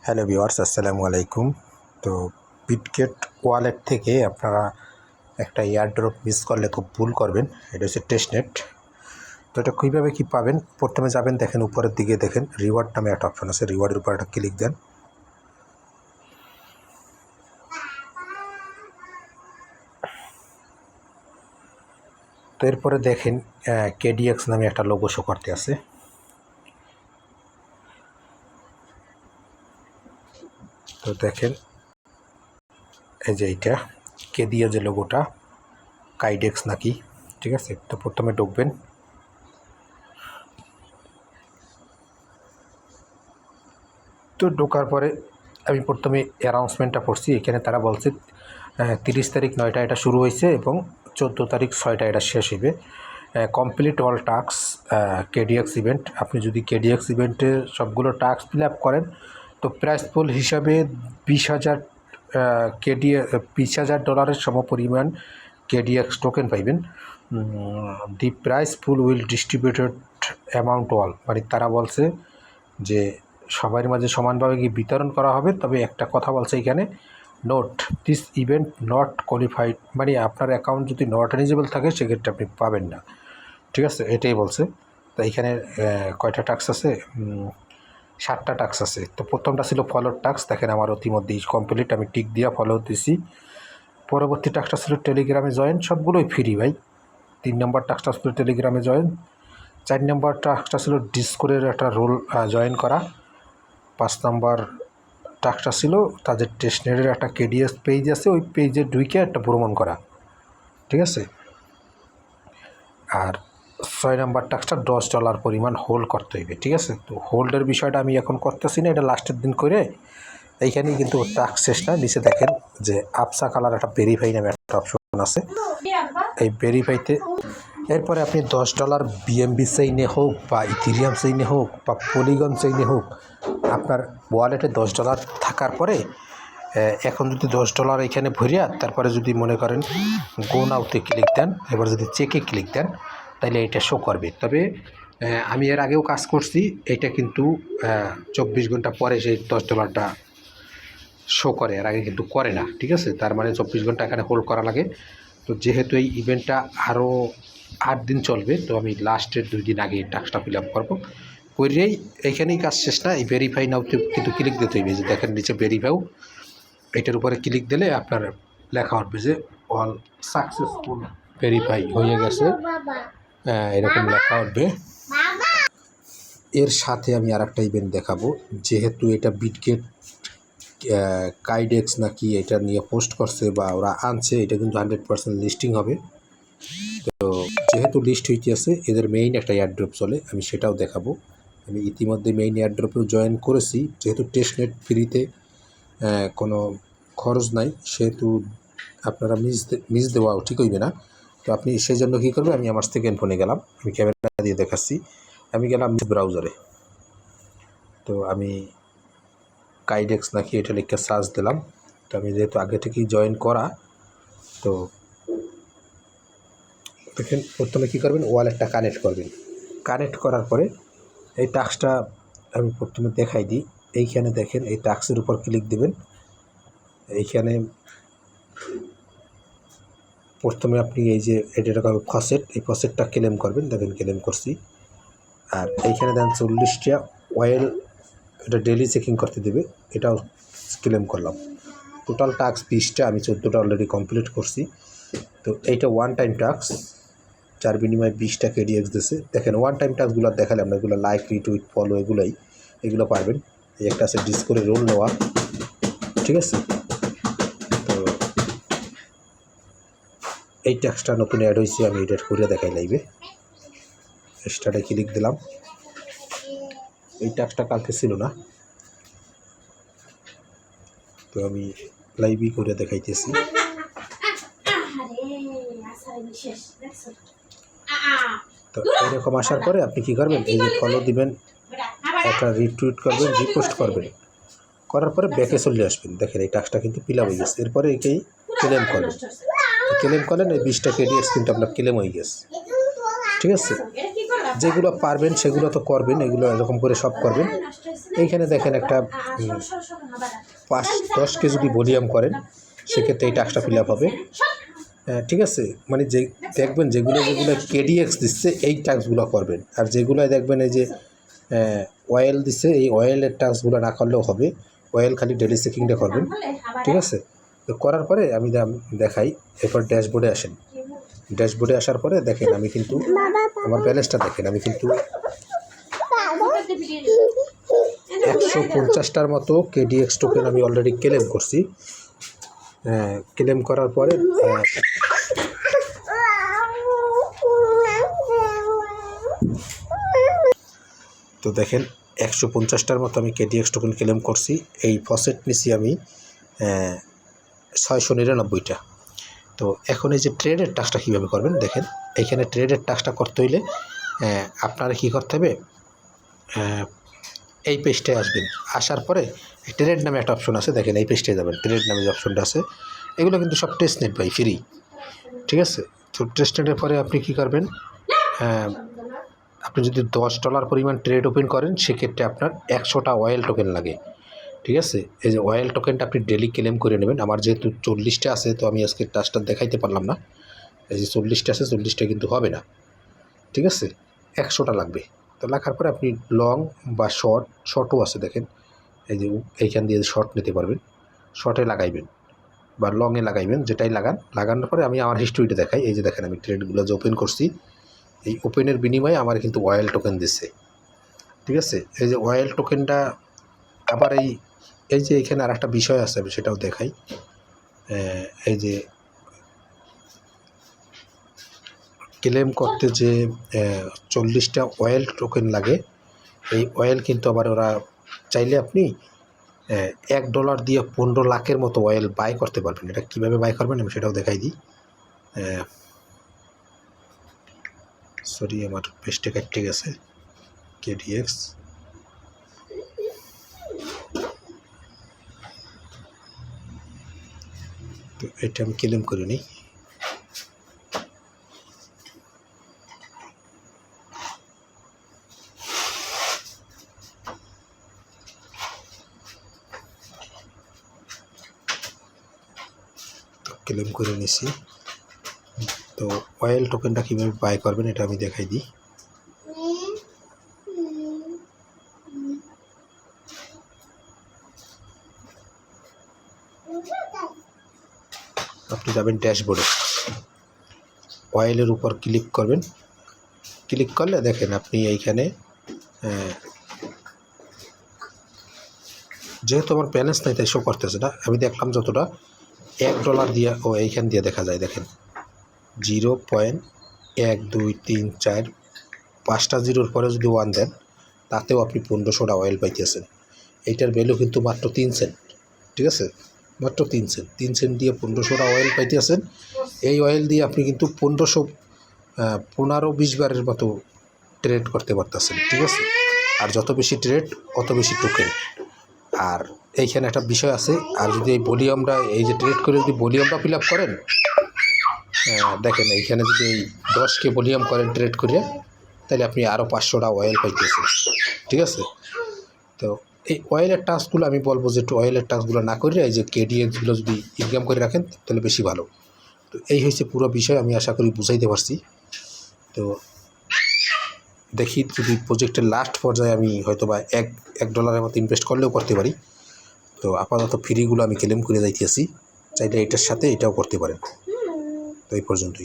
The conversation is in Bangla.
হ্যালো ভিউয়ার্স, আসসালামু আলাইকুম। তো বিটগেট ওয়ালেট থেকে আপনারা একটা এয়ারড্রপ মিস করলে খুব ভুল করবেন। এটা হচ্ছে টেস্টনেট। তো এটা কীভাবে কী পাবেন, প্রথমে যাবেন, দেখেন উপরের দিকে দেখেন রিওয়ার্ড নামে একটা অপশন আছে, রিওয়ার্ডের উপর একটা ক্লিক দেন। তো এরপরে দেখেন কেডিএক্স নামে একটা লোগো শো করতে আছে। তো দেখেন এই যে এইটা কেডিএ যে লোগোটা, কাইডেক্স নাকি, ঠিক আছে। তো প্রথমে ঢুকবেন, তো ঢোকার পরে আমি প্রথমে অ্যানাউন্সমেন্টটা পড়ছি। এখানে তারা বলছে 30 তারিখ 9টা এটা শুরু হয়েছে এবং 14 তারিখ 6টা এটা শেষ হবে। Complete all task KDX event. আপনি যদি কেডিএক্স ইভেন্টে সবগুলো টাস্ক ফিল আপ করেন তো প্রাইস পুল হিসাবে 20,000 $20,000 সমপরিমাণ কেডিএক্স টোকেন পাইবেন। দি price pool will distributed amount all, মানে তারা বলছে যে সবার মাঝে সমানভাবে কি বিতরণ করা হবে। তবে একটা কথা বলছে এখানে, note this event not qualified, মানে আপনার অ্যাকাউন্ট যদি নট এলিজিবল থাকে সেক্ষেত্রে আপনি পাবেন না, ঠিক আছে, এটাই বলছে। তো এইখানে কয়টা টাস্ক আছে, 7টা টাস্ক আছে। তো প্রথমটা ছিল ফলোর টাস্ক, দেখেন আমার ইতিমধ্যেই কমপ্লিট, আমি টিক দিয়ে ফলো দিছি। পরবর্তী টাস্কটা ছিল টেলিগ্রামে জয়েন, সবগুলোই ফ্রি ভাই। 3 নম্বর টাস্কটা ছিল টেলিগ্রামে জয়েন। 4 নম্বর টাস্কটা ছিল ডিসকোডের একটা রোল জয়েন করা। 5 নম্বর টাস্কটা ছিল তাদের টেস্টনেটের একটা কেডিএস পেজ আছে, ওই পেজে ঢুকে একটা ভ্রমণ করা, ঠিক আছে। আর 6 নম্বর টাস্কটা $10 পরিমাণ হোল্ড করতে হইবে, ঠিক আছে। তো হোল্ডের বিষয়টা আমি এখন করতেছি না, এটা লাস্টের দিন করে। এইখানেই কিন্তু টাস্ক শেষ না, নিচে দেখেন যে আপসা কালার একটা ভেরিফাই নামে একটা অপশন আছে, এই ভেরিফাইতে এরপরে আপনি $10 বিএমবি চেইনে হোক বা ইথিরিয়াম চেইনে হোক বা পলিগন চেইনে হোক, আপনার ওয়ালেটে $10 থাকার পরে এখন যদি $10 এখানে ভরিয়া তারপরে যদি মনে করেন গো নাওতে ক্লিক দেন, এবার যদি চেকে ক্লিক দেন তাহলে এটা শো করবে। তবে আমি এর আগেও কাজ করছি, এটা কিন্তু 24 ঘন্টা পরে সেই $10টা শো করে, এর আগে কিন্তু করে না, ঠিক আছে। তার মানে 24 ঘন্টা এখানে হোল্ড করা লাগে। তো যেহেতু এই ইভেন্টটা আরও 8 দিন চলবে, তো আমি লাস্টের 2 দিন আগে টাস্কটা ফিল আপ করবো। করেই এইখানেই কাজ শেষ না, এই ভেরিফাই নাওতে কিন্তু ক্লিক দিতে হইবে, যে দেখেন নিচে ভেরিফাইও, এটার উপরে ক্লিক দিলে আপনার লেখা উঠবে যে অল সাকসেসফুল ভেরিফাই হয়ে গেছে, এরকম লেখা উঠবে। এর সাথে আমি আর একটা ইভেন্ট দেখাবো, যেহেতু এটা বিটগেট কাইডেক্স নাকি এটা নিয়ে পোস্ট করছে বা ওরা আনছে, এটা কিন্তু 100% লিস্টিং হবে। তো যেহেতু লিস্ট হইতে আছে, এদের মেইন একটা এয়ারড্রপ চলে, আমি সেটাও দেখাবো। আমি ইতিমধ্যে মেইন এয়ারড্রপেও জয়েন করেছি, যেহেতু টেস্টনেট ফ্রিতে কোনো খরচ নাই, সেহেতু আপনারা মিস দেওয়াও ঠিক হইবে না। তো আপনি সেই জন্য কী করবেন, আমি আমার সেকেন্ড ফোনে গেলাম, আমি ক্যামেরা দিয়ে দেখাচ্ছি। আমি গেলাম ব্রাউজারে, তো আমি কাইডেক্স নাকি এটা লিখে সার্চ দিলাম। তো আমি যেহেতু আগে থেকেই জয়েন করা, তো দেখেন প্রথমে কী করবেন, ওয়ালেটটা কানেক্ট করবেন। কানেক্ট করার পরে এই টাস্কটা আমি প্রথমে দেখাই দিই। এইখানে দেখেন এই টাস্কের উপর ক্লিক দেবেন। এইখানে প্রথমে আপনি এই যে এটা ফসেট, এই ফসেটটা ক্লেম করবেন, দেখেন ক্লেম করছি। আর এইখানে দেন 40টা অয়েল, এটা ডেলি চেকিং করতে দেবে, এটাও ক্লেম করলাম। টোটাল টাস্ক 20টা, আমি 14টা অলরেডি কমপ্লিট করছি। তো এইটা ওয়ান টাইম টাস্ক, যার বিনিময়ে 20টা কেডিএক্স দিয়েছে। দেখেন ওয়ান টাইম টাস্কগুলো দেখালাম না, এগুলো লাইক, রিটুইট, ফলো, এগুলো পারবেন। এই একটা আছে ডিসকোরে রোল নেওয়া, ঠিক আছে। তো এই টাস্কটা নতুন অ্যাড হয়েছে, আমি এটা করে দেখাই লাইভে। স্টার্টে ক্লিক দিলাম, এই টাস্কটা কালকে ছিল না, তো আমি লাইভই করে দেখাইতেছি। তো এরকম আসার পরে আপনি কী করবেন, এই যে ফলো দিবেন, একটা রিটুইট করবেন, রিপোস্ট করবেন, করার পরে ব্যাকে চলে আসবেন। দেখেন এই টাস্কটা কিন্তু ফিল আপ হয়ে গেছে। এরপরে একেই ক্লেম করবেন, ক্লেম করলেন, এই 20টা কেডিএক্স কিন্তু আপনার ক্লেম হয়ে গেছে, ঠিক আছে। যেগুলো পারবেন সেগুলো তো করবেন, এগুলো এরকম করে সব করবেন। এইখানে দেখেন একটা 5-10 কে যদি ভলিউম করেন সেক্ষেত্রে এই টাস্কটা ফিল আপ হবে। ঠিক আছে, মানে যে দেখবেন যেগুলো কেডিএক্স দিচ্ছে এই টাস্কগুলো করবেন, আর যেগুলো দেখবেন এই যে অয়েল দিচ্ছে এই অয়েলের টাস্কগুলো না করলেও হবে। অয়েল খালি ডেলি চেকিংটা করবেন, ঠিক আছে। তো করার পরে আমি দেখাই। এরপর ড্যাশবোর্ডে আসেন। ড্যাশবোর্ডে আসার পরে দেখেন আমি কিন্তু আমার ব্যালেন্সটা দেখেন, আমি কিন্তু 150টার মতো কেডিএক্স টোকেন আমি অলরেডি ক্লেম করছি। ক্লেম করার পরে তো দেখেন 150টার মতো আমি কেডিএক্স টোকেন ক্লেম করছি। এই ফসেট নিছি আমি 699টা। তো এখন এই যে ট্রেডের টাস্কটা কীভাবে করবেন দেখেন। এইখানে ট্রেডের টাস্কটা করতে হইলে আপনারা কী করতে হবে, এই পেজটায় আসবেন। আসার পরে ট্রেড নামে একটা অপশন আছে, দেখেন এই পেজটায় যাবেন। ট্রেড নামে যে অপশনটা আছে এগুলো কিন্তু সব টেস্টনেট ভাই, ফ্রি, ঠিক আছে। তো টেস্টনেটের পরে আপনি কী করবেন, আপনি যদি $10 পরিমাণ ট্রেড ওপেন করেন সেক্ষেত্রে আপনার 100টা অয়েল টোকেন লাগে, ঠিক আছে। এই যে অয়েল টোকেনটা আপনি ডেলি ক্লেম করে নেবেন। আমার যেহেতু 40টা আছে তো আমি আজকে টাস্কটা দেখাইতে পারলাম না। এই যে 40টা আছে, 40টা কিন্তু হবে না, ঠিক আছে। 100টা লাগবে। তো লাগার পরে আপনি লং বা শর্টও আছে দেখেন, এই যে এইখান দিয়ে শর্ট নিতে পারবেন, শর্টে লাগাইবেন বা লংয়ে লাগাইবেন, যেটাই লাগানোর পরে আমি আমার হিস্ট্রিটা দেখাই। এই যে দেখেন আমি ট্রেডগুলো যে ওপেন করছি, এই ওপেনের বিনিময়ে আমার কিন্তু অয়েল টোকেন দিচ্ছে, ঠিক আছে। এই যে অয়েল টোকেনটা আবার এই যে এখানে আর একটা বিষয় আছে আমি সেটাও দেখাই। এই যে ক্লেম করতে যে 40টা অয়েল টোকেন লাগে, এই অয়েল কিন্তু আবার ওরা চাইলে আপনি $1 দিয়ে 15 লাখের মতো অয়েল বাই করতে পারবেন। এটা কীভাবে বাই করবেন আমি সেটাও দেখাই দিই। সরি আমার পেজটা কেটে গেছে, কেডিএক্স। তো এটা আমি ক্লেম করে নিই। ক্লেম করে নিছি। তো অয়েল টোকেনটা কীভাবে বাই করবেন এটা আমি দেখাই দিই। আপনি যাবেন ড্যাশবোর্ডে, অয়েলের উপর ক্লিক করবেন। ক্লিক করলে দেখেন আপনি এইখানে যেহেতু আমার ব্যালেন্স নাই তাই শো করতেছে না, আমি দেখলাম যতটা $1 দিয়ে এইখান দিয়ে দেখা যায় দেখেন 0.1234, 5টা জিরোর পরে যদি 1 দেন তাতেও আপনি 1500টা অয়েল পাইতেছেন। এইটার ভ্যালু কিন্তু মাত্র 3 সেন্ট, ঠিক আছে, মাত্র 3 সেন্ট। 3 সেন্ট দিয়ে 1500টা অয়েল পাইতেছেন। এই অয়েল দিয়ে আপনি কিন্তু 15-20 বারের মতো ট্রেড করতে পারতেছেন, ঠিক আছে। আর যত বেশি ট্রেড অত বেশি টোকেন। আর এইখানে একটা বিষয় আছে, আর যদি এই ভলিউমটা এই যে ট্রেড করে যদি ভলিউমটা ফিল আপ করেন, দেখেন এইখানে যদি এই 10কে ভলিউম করেন ট্রেড করে, তাহলে আপনি আরও 500টা অয়েল পাইতেছেন, ঠিক আছে। তো এই অয়েলের টাস্কগুলো আমি বলবো যে একটু অয়েলের টাস্কগুলো না করে এই যে কেডিএক্সগুলো যদি ইনকাম করে রাখেন তাহলে বেশি ভালো। তো এই হয়েছে পুরো বিষয়, আমি আশা করি বুঝাইতে পারছি। তো দেখি যদি প্রজেক্টের লাস্ট পর্যায়ে আমি হয়তো বা $1 মতো ইনভেস্ট করলেও করতে পারি। তো আপাতত ফ্রিগুলো আমি ক্লেম করে যাইতেছি, চাইলে এটার সাথে এটাও করতে পারেন। তো এই পর্যন্তই।